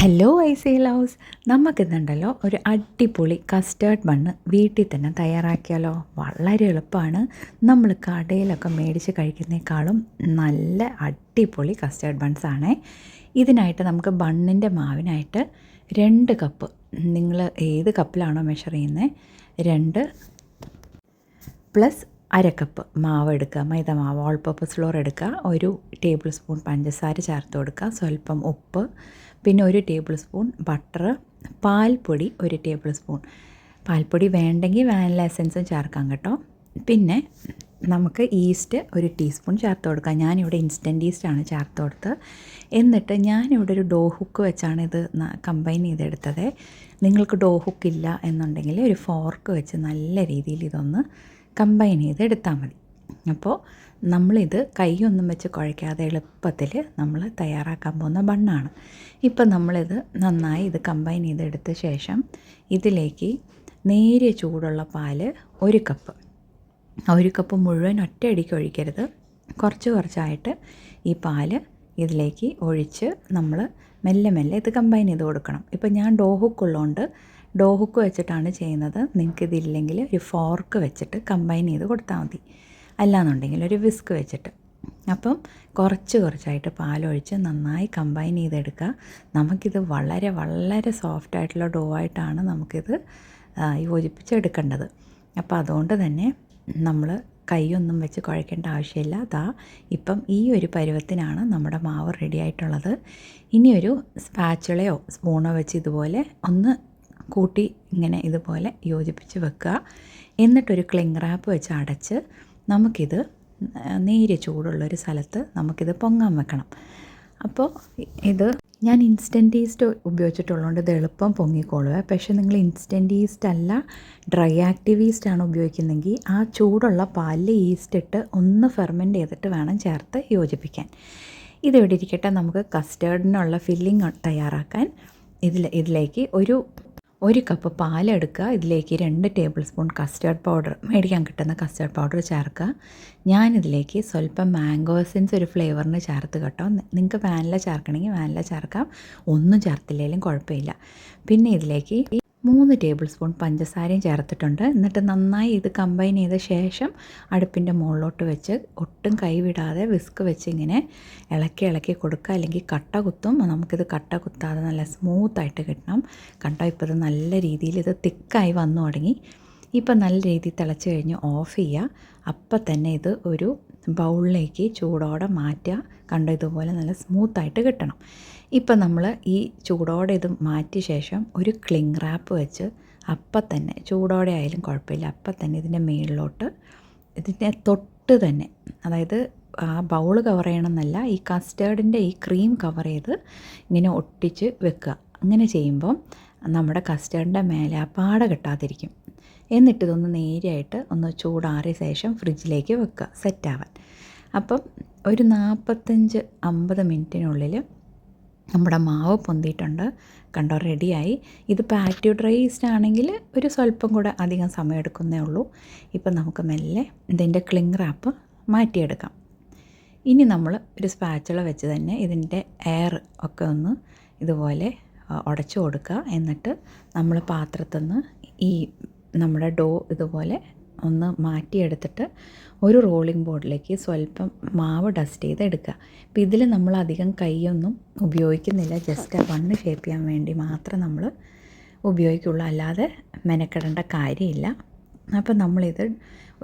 Hello IC loves, നമുക്കിന്നുണ്ടല്ലോ ഒരു അടിപൊളി custard bun വീട്ടിൽ തന്നെ തയ്യാറാക്കിയാലോ. വളരെ എളുപ്പമാണ്. നമ്മൾ കടയിലൊക്കെ മേടിച്ച് കഴിക്കുന്നേക്കാളും നല്ല അടിപൊളി കസ്റ്റേർഡ് ബൺസാണേ. ഇതിനായിട്ട് നമുക്ക് ബണ്ണിൻ്റെ മാവിനായിട്ട് 2 കപ്പ്, നിങ്ങൾ ഏത് കപ്പിലാണോ മെഷർ ചെയ്യുന്നത്, 2 പ്ലസ് അരക്കപ്പ് മാവ് എടുക്കുക. മൈദ മാവ്, ഓൾ പർപ്പസ് ഫ്ലോർ എടുക്കുക. 1 ടേബിൾ സ്പൂൺ പഞ്ചസാര ചേർത്ത് കൊടുക്കുക. സ്വല്പം ഉപ്പ്, പിന്നെ 1 ടേബിൾ സ്പൂൺ ബട്ടർ, പാൽപ്പൊടി 1 ടേബിൾ സ്പൂൺ. പാൽപ്പൊടി വേണ്ടെങ്കിൽ വാനില എസൻസും ചേർക്കാം കേട്ടോ. പിന്നെ നമുക്ക് ഈസ്റ്റ് 1 ടീസ്പൂൺ ചേർത്ത് കൊടുക്കാം. ഞാനിവിടെ ഇൻസ്റ്റൻറ്റ് ഈസ്റ്റാണ് ചേർത്ത് കൊടുത്തത്. എന്നിട്ട് ഞാനിവിടെ ഒരു ഡോ ഹുക്ക് വെച്ചാണ് ഇത് കമ്പൈൻ ചെയ്തെടുത്തത്. നിങ്ങൾക്ക് ഡോ ഹുക്ക് ഇല്ല എന്നുണ്ടെങ്കിൽ ഒരു ഫോർക്ക് വെച്ച് നല്ല രീതിയിൽ ഇതൊന്ന് കമ്പൈൻ ചെയ്തെടുത്താൽ മതി. അപ്പോൾ നമ്മളിത് കൈയൊന്നും വെച്ച് കുഴയ്ക്കാതെ എളുപ്പത്തിൽ നമ്മൾ തയ്യാറാക്കാൻ പോകുന്ന ബണ്ണാണ്. ഇപ്പം നമ്മളിത് നന്നായി ഇത് കമ്പൈൻ ചെയ്തെടുത്ത ശേഷം ഇതിലേക്ക് നേരിയ ചൂടുള്ള പാല് 1 കപ്പ്, 1 കപ്പ് മുഴുവൻ ഒറ്റയടിക്ക് ഒഴിക്കരുത്. കുറച്ച് കുറച്ചായിട്ട് ഈ പാല് ഇതിലേക്ക് ഒഴിച്ച് നമ്മൾ മെല്ലെ മെല്ലെ ഇത് കമ്പൈൻ ചെയ്ത് കൊടുക്കണം. ഇപ്പം ഞാൻ ഡോ ഹുക്ക് ഉള്ളതുകൊണ്ട് ഡോ ഹുക്ക് വെച്ചിട്ടാണ് ചെയ്യുന്നത്. നിങ്ങൾക്കിതില്ലെങ്കിൽ ഒരു ഫോർക്ക് വെച്ചിട്ട് കമ്പൈൻ ചെയ്ത് കൊടുത്താൽ മതി. അല്ലാന്നുണ്ടെങ്കിൽ ഒരു വിസ്ക് വെച്ചിട്ട്. അപ്പം കുറച്ച് കുറച്ചായിട്ട് പാലൊഴിച്ച് നന്നായി കമ്പൈൻ ചെയ്തെടുക്കുക. നമുക്കിത് വളരെ വളരെ സോഫ്റ്റായിട്ടുള്ള ഡോ ആയിട്ടാണ് നമുക്കിത് യോജിപ്പിച്ചെടുക്കേണ്ടത്. അപ്പോൾ അതുകൊണ്ട് തന്നെ നമ്മൾ കൈയൊന്നും വെച്ച് കുഴക്കേണ്ട ആവശ്യമില്ല. ഇപ്പം ഈ ഒരു പരുവത്തിനാണ് നമ്മുടെ മാവ് റെഡി ആയിട്ടുള്ളത്. ഇനിയൊരു സ്പാച്ചുളയോ സ്പൂണോ വെച്ച് ഇതുപോലെ ഒന്ന് കൂട്ടി ഇങ്ങനെ ഇതുപോലെ യോജിപ്പിച്ച് വെക്കുക. എന്നിട്ടൊരു ക്ലിങ് റാപ്പ് വെച്ച് അടച്ച് നമുക്കിത് നേരിയ ചൂടുള്ളൊരു സ്ഥലത്ത് നമുക്കിത് പൊങ്ങാൻ വെക്കണം. അപ്പോൾ ഇത് ഞാൻ ഇൻസ്റ്റൻറ്റ് ഈസ്റ്റ് ഉപയോഗിച്ചിട്ടുള്ളതുകൊണ്ട് ഇത് എളുപ്പം പൊങ്ങിക്കോളുക. പക്ഷേ നിങ്ങൾ ഇൻസ്റ്റൻറ്റ് ഈസ്റ്റ് അല്ല ഡ്രൈ ആക്റ്റീവ് ഈസ്റ്റാണ് ഉപയോഗിക്കുന്നതെങ്കിൽ ആ ചൂടുള്ള പാലിൽ ഈസ്റ്റ് ഇട്ട് ഒന്ന് ഫെർമെൻറ്റ് ചെയ്തിട്ട് വേണം ചേർത്ത് യോജിപ്പിക്കാൻ. ഇതിവിടെ ഇരിക്കട്ടെ. നമുക്ക് കസ്റ്റേർഡിനുള്ള ഫില്ലിങ് തയ്യാറാക്കാൻ ഇതിലേക്ക് ഒരു കപ്പ് പാലെടുക്കുക. ഇതിലേക്ക് 2 ടേബിൾ സ്പൂൺ കസ്റ്റേർഡ് പൗഡർ, മേടിക്കാൻ കിട്ടുന്ന കസ്റ്റേർഡ് പൗഡർ ചേർക്കുക. ഞാനിതിലേക്ക് സ്വല്പം മാംഗോ എസൻസ് ഒരു ഫ്ലേവറിന് ചേർത്ത് കേട്ടോ. നിങ്ങൾക്ക് വാനില ചേർക്കണമെങ്കിൽ വാനില ചേർക്കാം, ഒന്നും ചേർത്തില്ലെങ്കിലും കുഴപ്പമില്ല. പിന്നെ ഇതിലേക്ക് 3 ടേബിൾ സ്പൂൺ പഞ്ചസാരയും ചേർത്തിട്ടുണ്ട്. എന്നിട്ട് നന്നായി ഇത് കമ്പൈൻ ചെയ്ത ശേഷം അടുപ്പിൻ്റെ മുകളിലോട്ട് വെച്ച് ഒട്ടും കൈവിടാതെ വിസ്ക് വെച്ച് ഇങ്ങനെ ഇളക്കി കൊടുക്കുക. അല്ലെങ്കിൽ കട്ട കുത്തും. നമുക്കിത് കട്ട കുത്താതെ നല്ല സ്മൂത്തായിട്ട് കിട്ടണം. കണ്ടോ, ഇപ്പോൾ ഇത് നല്ല രീതിയിൽ ഇത് തിക്കായി വന്നു തുടങ്ങി. ഇപ്പം നല്ല രീതിയിൽ തിളച്ച് കഴിഞ്ഞ് ഓഫ് ചെയ്യുക. അപ്പം തന്നെ ഇത് ഒരു ബൗളിലേക്ക് ചൂടോടെ മാറ്റുക. കണ്ടോ, ഇതുപോലെ നല്ല സ്മൂത്തായിട്ട് കിട്ടണം. ഇപ്പം നമ്മൾ ഈ ചൂടോടെ ഇത് മാറ്റിയ ശേഷം ഒരു ക്ലിങ് റാപ്പ് വെച്ച് അപ്പം തന്നെ, ചൂടോടെ ആയാലും കുഴപ്പമില്ല, അപ്പം തന്നെ ഇതിൻ്റെ മുകളിലോട്ട് ഇതിൻ്റെ തൊട്ട് തന്നെ, അതായത് ആ ബൗള് കവർ ചെയ്യണമെന്നല്ല, ഈ കസ്റ്റേർഡിൻ്റെ ഈ ക്രീം കവർ ചെയ്ത് ഇങ്ങനെ ഒട്ടിച്ച് വെക്കുക. അങ്ങനെ ചെയ്യുമ്പം നമ്മുടെ കസ്റ്റേർഡിൻ്റെ മേലെ ആ പാട കെട്ടാതിരിക്കും. എന്നിട്ടിതൊന്ന് നേരിയായിട്ട് ഒന്ന് ചൂടാറിയ ശേഷം ഫ്രിഡ്ജിലേക്ക് വെക്കുക സെറ്റാവാൻ. അപ്പം ഒരു 45-50 മിനിറ്റിനുള്ളിൽ നമ്മുടെ മാവ് പൊന്തിയിട്ടുണ്ട്. കണ്ടോ, റെഡിയായി. ഇത് പാറ്റോ ഡ്രൈ ഈസ്റ്റ് ആണെങ്കിൽ ഒരു സ്വല്പം കൂടെ അധികം സമയം എടുക്കുന്നേ ഉള്ളൂ. ഇപ്പം നമുക്ക് മെല്ലെ ഇതിൻ്റെ ക്ലിങ് റാപ്പ് മാറ്റിയെടുക്കാം. ഇനി നമ്മൾ ഒരു സ്പാച്ചുള വെച്ച് തന്നെ ഇതിൻ്റെ എയർ ഒക്കെ ഒന്ന് ഇതുപോലെ ഉടച്ചു കൊടുക്കുക. എന്നിട്ട് നമ്മൾ പാത്രത്തിൽ നിന്ന് ഈ നമ്മുടെ ഡോ ഇതുപോലെ ഒന്ന് മാറ്റിയെടുത്തിട്ട് ഒരു റോളിംഗ് ബോർഡിലേക്ക് സ്വല്പം മാവ് ഡസ്റ്റ് ചെയ്ത് എടുക്കുക. അപ്പോൾ ഇതിൽ നമ്മൾ അധികം കൈയൊന്നും ഉപയോഗിക്കുന്നില്ല. ജസ്റ്റ് ആ ബണ്ണ് ഷേപ്പ് ചെയ്യാൻ വേണ്ടി മാത്രം നമ്മൾ ഉപയോഗിക്കുള്ളൂ, അല്ലാതെ മെനക്കെടേണ്ട കാര്യമില്ല. അപ്പോൾ നമ്മളിത്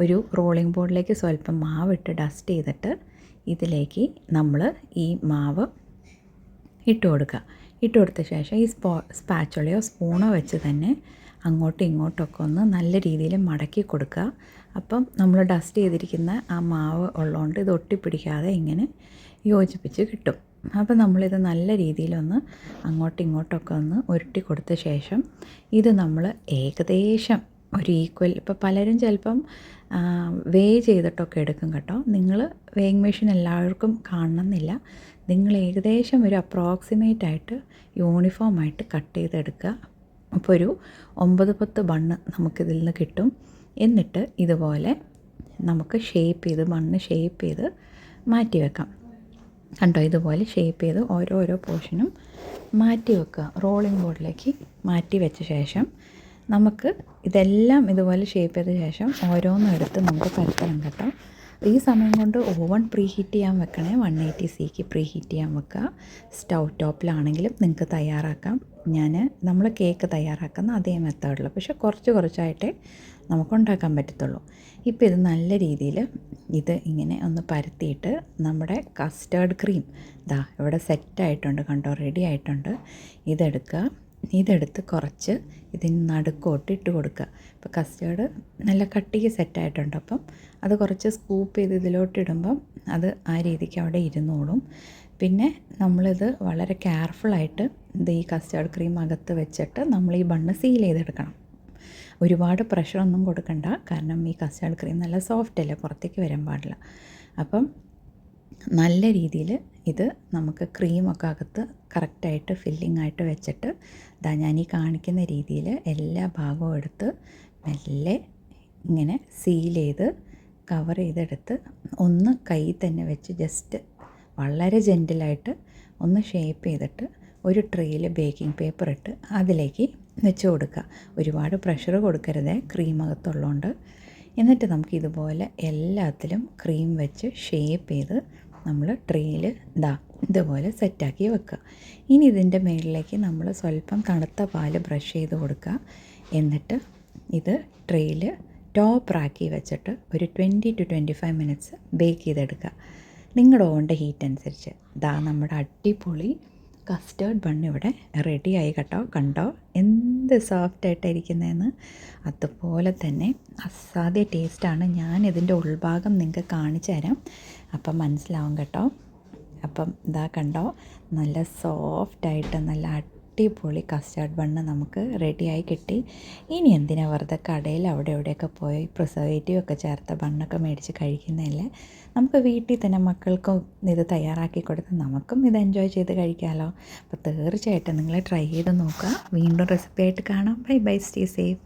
ഒരു റോളിംഗ് ബോർഡിലേക്ക് സ്വല്പം മാവിട്ട് ഡസ്റ്റ് ചെയ്തിട്ട് ഇതിലേക്ക് നമ്മൾ ഈ മാവ് ഇട്ട് കൊടുക്കുക. ഇട്ട് കൊടുത്ത ശേഷം ഈ സ്പാച്ചുളയോ സ്പൂണോ വെച്ച് തന്നെ അങ്ങോട്ടും ഇങ്ങോട്ടൊക്കെ ഒന്ന് നല്ല രീതിയിൽ മടക്കി കൊടുക്കുക. അപ്പം നമ്മൾ ഡസ്റ്റ് ചെയ്തിരിക്കുന്ന ആ മാവ് ഉള്ളതുകൊണ്ട് ഇത് ഒട്ടിപ്പിടിക്കാതെ ഇങ്ങനെ യോജിപ്പിച്ച് കിട്ടും. അപ്പോൾ നമ്മളിത് നല്ല രീതിയിലൊന്ന് അങ്ങോട്ടും ഇങ്ങോട്ടൊക്കെ ഒന്ന് ഉരുട്ടി കൊടുത്ത ശേഷം ഇത് നമ്മൾ ഏകദേശം ഒരു ഈക്വൽ, ഇപ്പോൾ പലരും ചിലപ്പം വേ ചെയ്തിട്ടൊക്കെ എടുക്കും കേട്ടോ. നിങ്ങൾ വേയിങ് മെഷീൻ എല്ലാവർക്കും കാണണമെന്നില്ല. നിങ്ങൾ ഏകദേശം ഒരു അപ്രോക്സിമേറ്റായിട്ട് യൂണിഫോമായിട്ട് കട്ട് ചെയ്തെടുക്കുക. അപ്പോൾ ഒരു 9-10 ബണ്ണ് നമുക്കിതിൽ നിന്ന് കിട്ടും. എന്നിട്ട് ഇതുപോലെ നമുക്ക് ബണ്ണ് ഷേപ്പ് ചെയ്ത് മാറ്റി വെക്കാം. കണ്ടോ, ഇതുപോലെ ഷേപ്പ് ചെയ്ത് ഓരോരോ പോർഷനും മാറ്റി വെക്കുക. റോളിംഗ് ബോർഡിലേക്ക് മാറ്റി വെച്ച ശേഷം നമുക്ക് ഇതെല്ലാം ഇതുപോലെ ഷേപ്പ് ചെയ്ത ശേഷം ഓരോന്നും എടുത്ത് നമുക്ക് പരത്തണം കേട്ടോ. ഈ സമയം കൊണ്ട് ഓവൺ പ്രീ ഹീറ്റ് ചെയ്യാൻ വെക്കണേ. 180°C പ്രീ ഹീറ്റ് ചെയ്യാൻ വെക്കുക. സ്റ്റൗ ടോപ്പിലാണെങ്കിലും നിങ്ങൾക്ക് തയ്യാറാക്കാം. നമ്മൾ കേക്ക് തയ്യാറാക്കുന്ന അതേ മെത്തേഡിൽ, പക്ഷേ കുറച്ച് കുറച്ചായിട്ടേ നമുക്കുണ്ടാക്കാൻ പറ്റത്തുള്ളൂ. ഇപ്പോൾ ഇത് നല്ല രീതിയിൽ ഇത് ഇങ്ങനെ ഒന്ന് പരത്തിയിട്ട് നമ്മുടെ കസ്റ്റേർഡ് ക്രീം ഇവിടെ സെറ്റായിട്ടുണ്ട് കണ്ടോ, റെഡി ആയിട്ടുണ്ട്. ഇതെടുത്ത് കുറച്ച് ഇതിന് നടുക്കോട്ട് ഇട്ട് കൊടുക്കുക. ഇപ്പോൾ കസ്റ്റേർഡ് നല്ല കട്ടിക്ക് സെറ്റായിട്ടുണ്ട്. അപ്പം അത് കുറച്ച് സ്കൂപ്പ് ചെയ്ത് ഇതിലോട്ട് ഇടുമ്പം അത് ആ രീതിക്ക് അവിടെ ഇരുന്നോളും. പിന്നെ നമ്മളിത് വളരെ കെയർഫുള്ളായിട്ട് ഈ കസ്റ്റേർഡ് ക്രീം അകത്ത് വെച്ചിട്ട് നമ്മൾ ഈ ബണ്ണ് സീൽ ചെയ്തെടുക്കണം. ഒരുപാട് പ്രഷറൊന്നും കൊടുക്കണ്ട, കാരണം ഈ കസ്റ്റേർഡ് ക്രീം നല്ല സോഫ്റ്റ് അല്ലേ, പുറത്തേക്ക് വരാൻ പാടില്ല. അപ്പം നല്ല രീതിയിൽ ഇത് നമുക്ക് ക്രീമൊക്കെ അകത്ത് കറക്റ്റായിട്ട് ഫില്ലിംഗ് ആയിട്ട് വെച്ചിട്ട് ഞാൻ ഈ കാണിക്കുന്ന രീതിയിൽ എല്ലാ ഭാഗവും എടുത്ത് മെല്ലെ ഇങ്ങനെ സീൽ ചെയ്ത് കവർ ചെയ്തെടുത്ത് ഒന്ന് കൈ തന്നെ വെച്ച് ജസ്റ്റ് വളരെ ജെൻറ്റിലായിട്ട് ഒന്ന് ഷേപ്പ് ചെയ്തിട്ട് ഒരു ട്രേയിൽ ബേക്കിംഗ് പേപ്പർ ഇട്ട് അതിലേക്ക് വെച്ച് കൊടുക്കുക. ഒരുപാട് പ്രഷർ കൊടുക്കരുതേ, ക്രീം അകത്തുള്ളതുകൊണ്ട്. എന്നിട്ട് നമുക്ക് ഇതുപോലെ എല്ലാത്തിലും ക്രീം വെച്ച് ഷേപ്പ് ചെയ്ത് നമ്മൾ ട്രേയിൽ ഇതുപോലെ സെറ്റാക്കി വെക്കുക. ഇനി ഇതിൻ്റെ മുകളിലേക്ക് നമ്മൾ സ്വല്പം തണുത്ത പാല് ബ്രഷ് ചെയ്ത് കൊടുക്കുക. എന്നിട്ട് ഇത് ട്രേയിൽ ടോപ്പ് റാക്കി വെച്ചിട്ട് ഒരു 20 to 25 മിനിറ്റ്സ് ബേക്ക് ചെയ്തെടുക്കുക. നിങ്ങളുടെ ഓവൻ്റെ ഹീറ്റ് അനുസരിച്ച്. നമ്മുടെ അടിപൊളി കസ്റ്റേർഡ് ബണ്ണ് ഇവിടെ റെഡിയായി കേട്ടോ. കണ്ടോ എന്ത് സോഫ്റ്റായിട്ടായിരിക്കുന്നതെന്ന്. അതുപോലെ തന്നെ അസാധ്യ ടേസ്റ്റാണ്. ഞാൻ ഇതിൻ്റെ ഉൾഭാഗം നിങ്ങൾക്ക് കാണിച്ചു തരാം, അപ്പം മനസ്സിലാവും കേട്ടോ. അപ്പം കണ്ടോ, നല്ല സോഫ്റ്റായിട്ട് നല്ല അടിപൊളി കസ്റ്റേർഡ് ബണ്ണ് നമുക്ക് റെഡിയായി കിട്ടി. ഇനി എന്തിനാ വെറുതെ കടയിൽ അവിടെ എവിടെയൊക്കെ പോയി പ്രിസർവേറ്റീവ് ഒക്കെ ചേർത്ത ബണ്ണൊക്കെ മേടിച്ച് കഴിക്കുന്നതല്ലേ, നമുക്ക് വീട്ടിൽ തന്നെ മക്കൾക്കും ഇത് തയ്യാറാക്കി കൊടുത്ത് നമുക്കും ഇത് എൻജോയ് ചെയ്ത് കഴിക്കാമല്ലോ. അപ്പോൾ തീർച്ചയായിട്ടും നിങ്ങൾ ട്രൈ ചെയ്ത് നോക്കുക. വീണ്ടും റെസിപ്പി ആയിട്ട് കാണാം. Bye bye, stay safe.